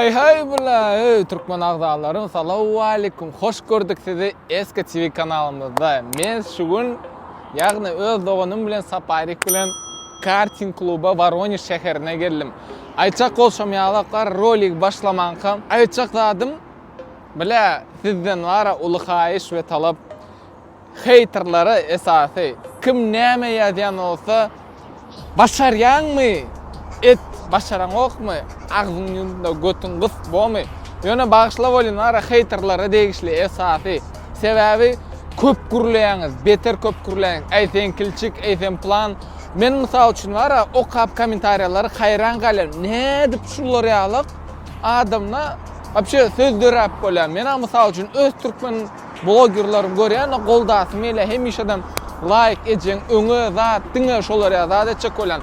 Hay bular, Türkmen ağdalarım, salamu alaikum. Hoş gördük sizi Eski TV kanalımızda. Men şugün, yağni öz doğanım bilen Saparik bilen karting kluba Voronezh şehrine geldim. Ayçak olşamayalaklar rolik başlamankam. Ayçak dadım, bile sizden vara ulu hayiş ve talap haterları esası. Kim näme yazyan olsa, başaryan mı? Et başaran ok mu? Ağzın yüzünde götün kıs bu mu? Yöne bağışla bolun ara haterlara degişli esası. Sebebi köp gürleýäňiz, beter köp gürleýäňiz. Aysen kilçik, aysen plan. Men mysal üçin ara o kap kommentariýalary hayran galan. Ne dip şular ýalyk adamna вообще söz dörap bolan. Men mysal üçin öz türkmen blogerlarymy görýän, goldasy mele hemişeden like ejen, öňe zat, diňe şolar ýazat etjek bolan.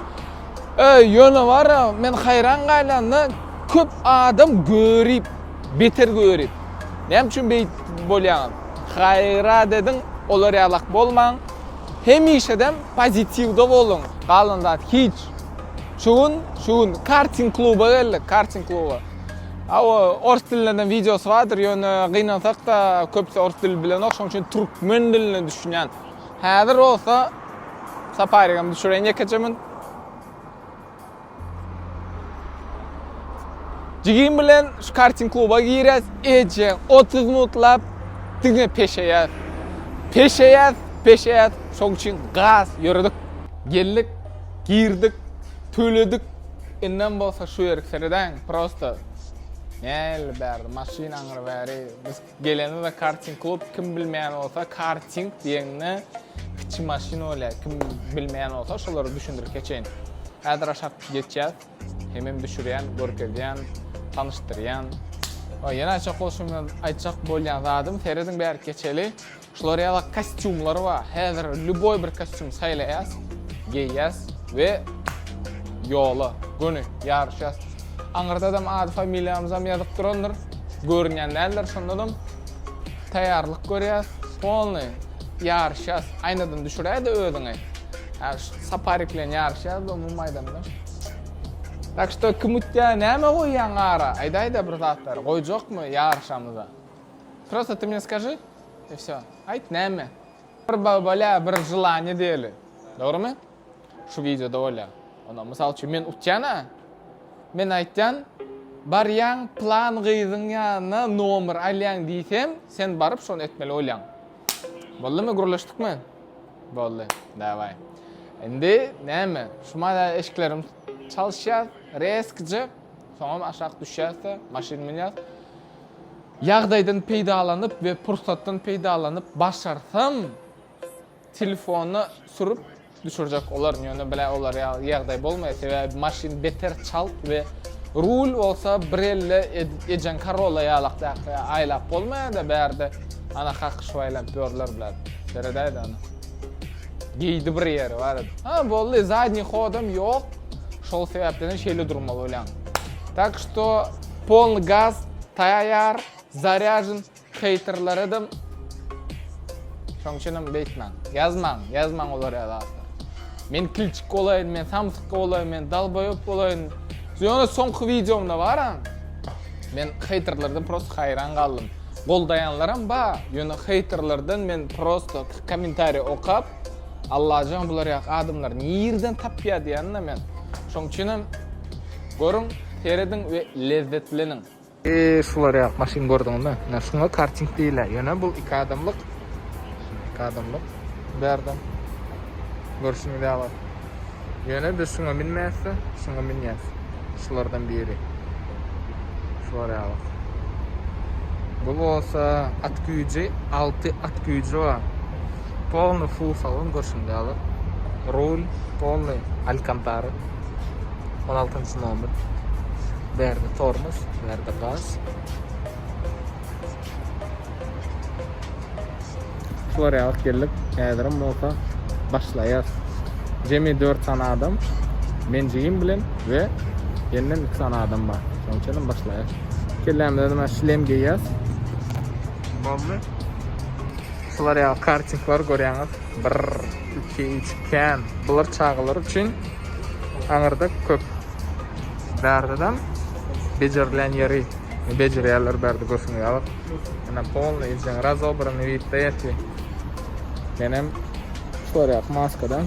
Yönü var, men hayran galandy, köp adam görüp, beter görüp. Näme üçin beýt bolýan? Hayra dedin, olar ýalak bolmaň. Hemişeden pozitivde bolun. Galanda hiç. Şugun karting kluba geldik, karting kluba. Ors dilinden videosu vardır, yönü gynansak da köpse ors dili bilen ok, şoň üçin türkmen dilini düşünýän. Häzir olsa Saparigam düşüren ýekejemin. Jigim bilen şu karting kluba giýeriz, eje 30 minutlap diňe peşeyat, şoň üçin gaz ýördik. Geldik, girdik, töledik. Enden bolsa şu ýerek sereden prosto ber maşinaňy bäri. Biz gelende de karting klub kim bilmeýän bolsa karting diýeni kiçik maşina bolýar. Kim bilmeýän bolsa şolary düşündirip geçeýin. Häzir aşap geçýär. Hemem düşürýän, görkezýän, tanıştyrýan. Ýene açak bolşumdan aýtjak bolýan zadym serediň bäri keçeli. Şolar ýaly kostyumlar bar. Häzir luboy bir kostyum saýlaýas, giýýäs we ýola, göni ýarşýas. Aňyrdadam ady familiýamyzam ýazyp durandyr. Görünýän näler şondan taýýarlyk görýäs, polny ýarşýas. Aýnadan düşürýär-de özüňe. Saparik bilen ýarşýas bu maýdanda. Так что кымытя näme goýýan ara? Aýda bir zatlar. Goýjokmy ýarşamyza? Просто ты мне скажи, и всё. Aýt näme? Bir bala bir желание diýeli. Dogrymy? Şu videoda bola. Ona mysal üçin men utjana. Men aýtjan, barýan plan gyzyň ýanyna nomer alýan diýsem, sen baryp şonu etmeli bolýan. Boldymy, gurlaşdykmy? Boldy. Daway. Endi näme? Şuma eşiklerim çalışýar, reskije, soňam aşağı düşýärse, maşin minýär. Ýagdaýdan peýdalanyp we pursatdan peýdalanyp başarsam, telefonu sürüp düşürjek olar. Ýöne bile olar ýagdaý bolmaýar, sebäbi maşin beter çalp we rul bolsa birelle ejen Corolla ýalakda aýlap bolmaýar da bärde ana haq şoýlan pörler bilen. Seredäýdi ana. Giýdi bir ýeri bar. Boldy, zadny hodam ýok. Şol sebäpden şeýle durmaly bolýan. Так что полный газ, taýýar, заряжен, haterlarydım. Şoň üçin beýtmän. Yazmaň olar ýa-da. Men kilçik bolaýyn, men samsyk bolaýyn, men dalboýop bolaýyn. Ýöne soňky videomda baram. Men haterlardan prosto hayran galdym. Goldaýanlaram ba, ýöne haterlardan men prosto kommentariýa okap, Allahjam bular ýa adamlar nirden tapýar diýende men. Şoň üçin görüň, seredin we lezzetlenin. Şular ýa maşin gördüňmi? Näme şuňa karting diýler. Ýöne bu 2 adamlyk. Berdim. Görüşüňi däwat. Ýöne biz şuňa minmäsdi, şuňa minýäs. Şulardan biri. Şular ýa. Bu bolsa at güýji, 6 at güýji bar. Полный full salon görüşüňi däwat. Rul, полный Alcantara. 16-njy nomer. Berde tormos, berde gaz. Şular ýaly gelip, häzirim bolsa başlaýar. Jemi 4 tane adam, men jigim bilen we ýenden 2 tane adam bar. Şoň üçin başlaýar. Kellämde de şlem giýýäs. Boldy. Şular ýaly karting bar görýäňiz. 1, 2, 3 kan. Bular çağılar üçin aňyrda köp. Bärdedem becerilen yeri beceriyalar berdi görsün ýaly. Ana polny izin razobranny vitayeti. Benim şoýa maskadan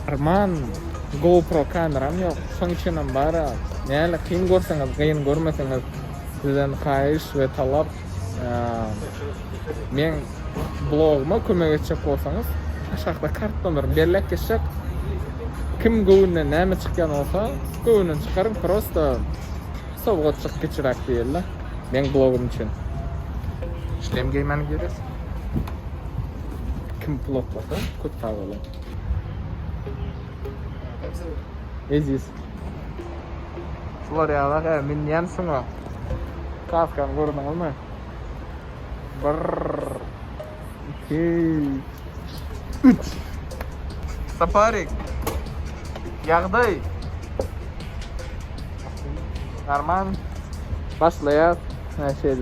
Arman GoPro kameram ýok. Şoň üçin bara näle kyn görseňiz, gyn görmeseňiz sizden haýyş we talap men bloguma kömek etjek bolsaňyz aşağıda kart nomer berlek geçecek. Kim göwüne näme çykýan bolsa, göwünden çykaryp prosta sowgatçyk geçirek diýerler. Men blogum üçin. İşlem geymen geres. Kim bloklasa, köp taýgaly. Eziz. Şular ýaly, men ýansyň o. Kafkan görmeňizmi? 1 2 3 Saparik. Ýagdaý. Arman başlaýar. Näşe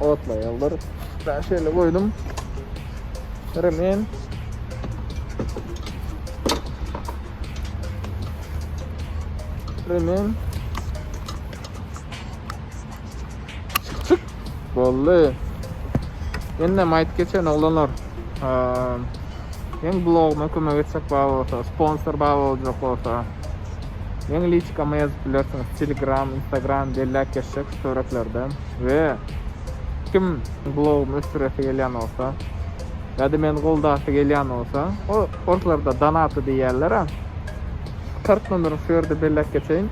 otlaýarlar. Ben şöyle koydum. Remen. Remen. Çık. Bolly. Enne mayt geçen oglanlar. Ýen bloguma kömek etsek bolsa, sponsor boljak bolsa. Ýen liçkama ýazyp bilersiňiz. Telegram, Instagram belläk geçecek suratlarda we kim blogum ösüresi gelýän bolsa, ýa-da men goldaşy gelýän bolsa, o ortalarda donat diýerler. Kart nomery şu ýerde belläk geçeýin.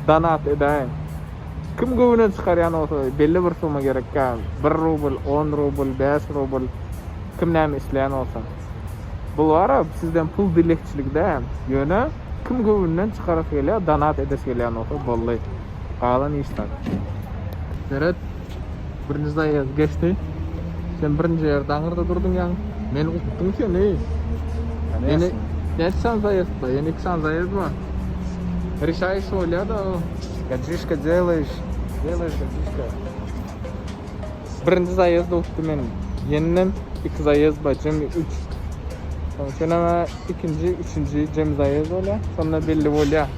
Donat edäň. Kim göwüne çykarýan bolsa, belli bir summa gerekkä. 1 rubl, 10 rubl, 5 rubl. Kim näme isleýän bolsa. Bu wara sizden pul dilekçilikde ýöne kim göwünden çykarasy gelýär, donat edesi gelýän bolsa bolly. Galan işler. Seret birinci zayıf geçti. Sen birinci yerde ağırda durdun yani. Beni unuttun ki ne? Yani sen zayıf da, yani sen zayıf mı? Решаешь воля да. Гаджишка делаешь. Делаешь гаджишка. Birinci zayıf da uttu men. Yeniden iki zayıf ba, cem 3. Sonra ikinci, üçüncü cem zayıf vola. Sonra belli vola.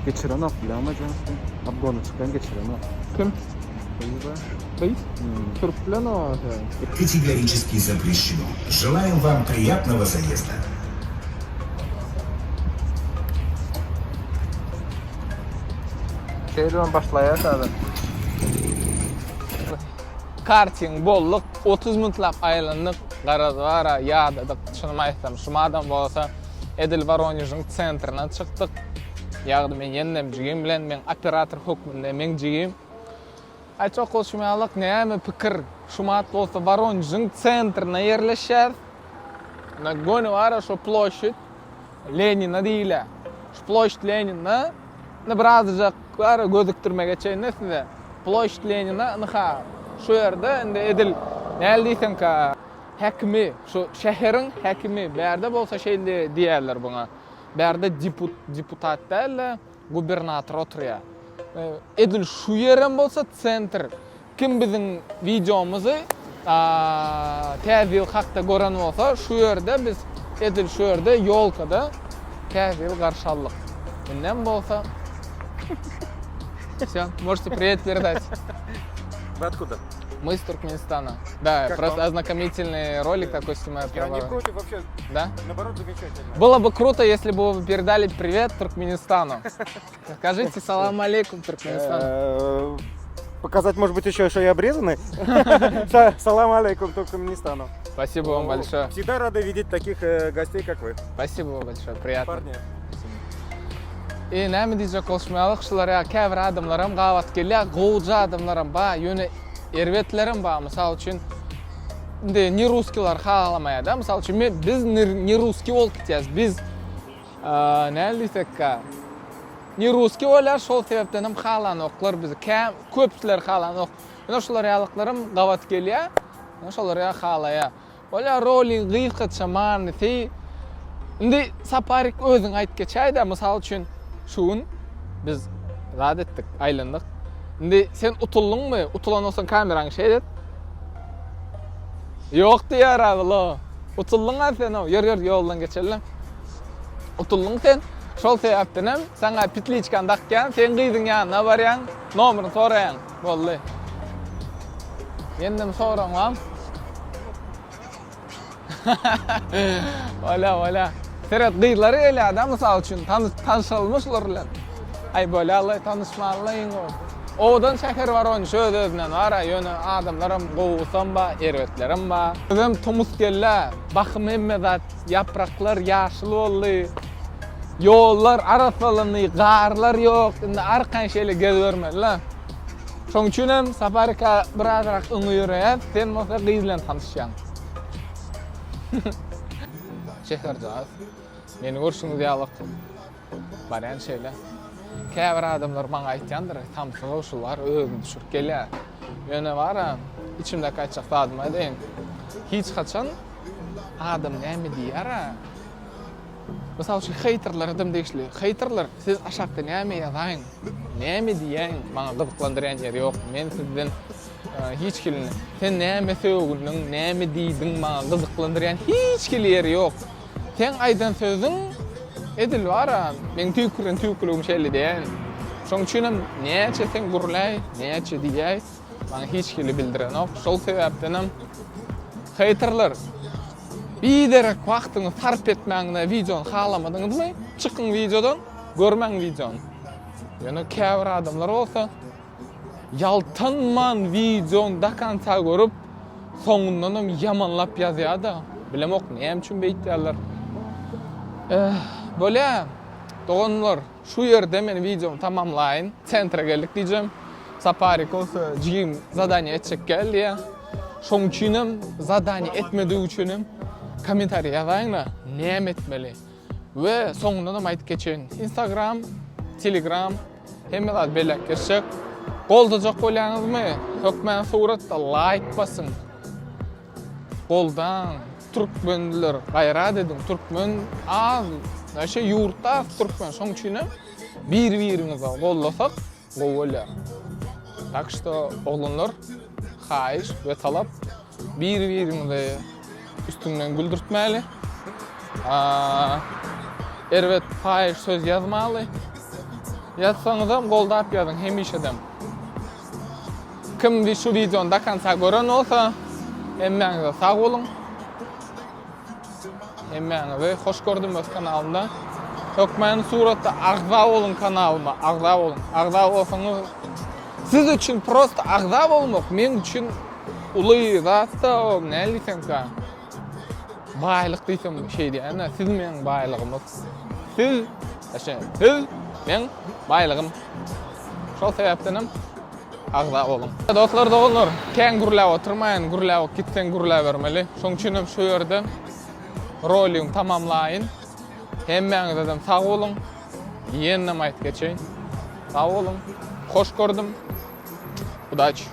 Geçiren o bile ama canım. Abdonu çıkan geçiren o. Kim? Бейс? Турплено. Категорически запрещено. Желаем вам приятного заезда. Şeyden başlayar zaten. Karting bolluk 30 minütlap aylandık. Garazvara ýadadyk. Şunu aýtsam, şumadan bolsa Edil Voronejyň centrine çykdyk. Ýagdy men ýendem jigim bilen men operator hökmünde men jigim. Çok koşmayalık näme pikir şumat bolsa Voronejyň centrine ýerleşýär. Na gonu wara şu ploşit Lenina diýile. Şu ploşit Lenina ne birazjak wara gözükdirmek için näsinde ploşit Lenina naha şu ýerde inde Edil näle diýsen ka häkimi şu şäheriň häkimi bärde bolsa şeýle diýerler buňa. Bärde deputat däl gubernator oturýar. Edil şu ýeren bolsa centr. Kim biziň videomuzy täze hakda gören bolsa şu ýerde biz Edil şu ýerde ýolkada täze garşy aldyk. Näme bolsa Всё, можете привет передать. Вы откуда? Мы из Туркменистана. Да, Как просто вам? ознакомительный ролик такой снимаю. Я не против вообще. Да? Наоборот, замечательно. Было бы круто, если бы вы передали привет Туркменистану. Скажите салам алейкум Туркменистану. Показать, может быть, еще, что я обрезанный? Салам алейкум Туркменистану. Спасибо вам большое. Всегда рады видеть таких гостей, как вы. Спасибо вам большое, приятно. Парни. Näme diýjek bolşmaýalyk şular ýa käbir adamlaram gawat gelýär, gowja adamlaram ba, ýöne erwetlerim ba, mysal üçin inde ni ruskilar halamaýa da, mysal üçin biz ni ruski bolup gitýäs. Biz näle diýsek ka ni ruski bolar, şol sebepden hem halanoklar bizi köpçüler halanok. Ýöne şular ýalyklarym gawat gelýär, şolar ýa halaya. Bolar rolling gyýyk çaman, indi Saparik özüň aýtyp geçäýdi, mysal üçin şuun biz rad etdik, aylandık. Şimdi sen utuldun mu? Utulan olsan kameran şey et. Yok diyor abi lo. Utuldun ha sen o. Yer yoldan geçelim. Utuldun sen. Şol sebepten hem sana pitliçkan dakkan sen gıydın yanına varyan. Nomerini soraýan. Boldy. Ýendem soraňam. Wala. Seret gıylary ele adam mysal üçin tanışylmyşlar bilen. Ay böyle Allah tanışmalyň o. Odan şäher bar onu söz-özünden wara ýöne adamlaram gowusam ba, erwetlerim ba. Özüm tumus gelle, bakym emme zat, yapraklar ýaşyl boldy. Yollar arasalyny, garlar ýok. Indi arkan şeýle gezbermeli. Şoň üçin hem safarka birazrak öňüýärät, sen bolsa gyz bilen tanışýan. Şeherjaz. Meni görüşüňiz ýalyk. Baran şeýle. Käbir adamlar maňa aýtýandyr, tamsyň şular özüni düşürip gelýär. Ýöne bara, içimde kaçak sadyma deň. Hiç kaçan adam näme diýär? Mysal şu haterlar adam deýişli. Haterlar siz aşakda näme ýazaň? Näme diýäň? Maňa gyzyklandyrýan ýeri ýok. Men sizden hiç kilini. Sen näme söýgüniň, näme diýdiň maňa gyzyklandyrýan hiç kili ýeri ýok. Sen aýdan sözüň edil bara, men tüýkürüm şeýle diýen. Şoň üçin hem näçe sen gurlay, näçe diýäň, maňa hiç kili bildirenok. Şol sebäpden hem haterlar bir derek wagtyňy sarp etmäňine videony halamadyňyzmy? Çykyň videodan, görmäň videony. Ýöne käbir adamlar bolsa, ýaltanman videony dakansa görüp, soňundan hem ýamanlap ýazýar-da. Bilemok näme üçin beýtýärler. Böyle dogonlar şu ýerde men videomu tamamlaýyn. Sentra geldik diýjem. Saparik olsa jigim zadanie etjek geldi. Şoň üçin hem zadanie etmedi üçin hem komentariýa ýazaňlar. Näme etmeli? We soňundan hem aýtyp geçen. Instagram, Telegram, hemmeler belek geçecek. Goldajak bolýaňyzmy? Hökmen suratda like basın. Goldan Türkmenler gaýra dedim. Türkmen az, näşe ýurtda Türkmen. Şoň üçin bir-birimize gollasak, bolýar. Tak što oğlanlar haýyş we talap bir-birimize üstünden güldürtmäli. Erwet haýyş söz ýazmaly. Ýazsaňyzam goldap ýazyň hemişedem. Kim şu videony dakansa gören olsa, emmeňize sag bolun. Emmeňize hoş gördüm öz kanalymda. Hökmen suratda agza bolun kanalyma, agza bolun. Agza bolsaňyz siz üçün prosta agza bolmak, men üçün uly zatda näli diýsem, baýlyk diýsem şey diýen, siz meniň baýlygymyz. Siz men baýlygym. Şol sebäpden hem agza bolun. Dostlar, dogonlar, kän gurlap oturmaýyn, gurlap gitsen gurlap bermeli. Şoň üçin hem şu ýerde rolüň tamamlaýyn. Hemmeňizden sag bolun. Ýene aýtyp geçeýin. Sag bolun. Hoş gördüm. Udaç.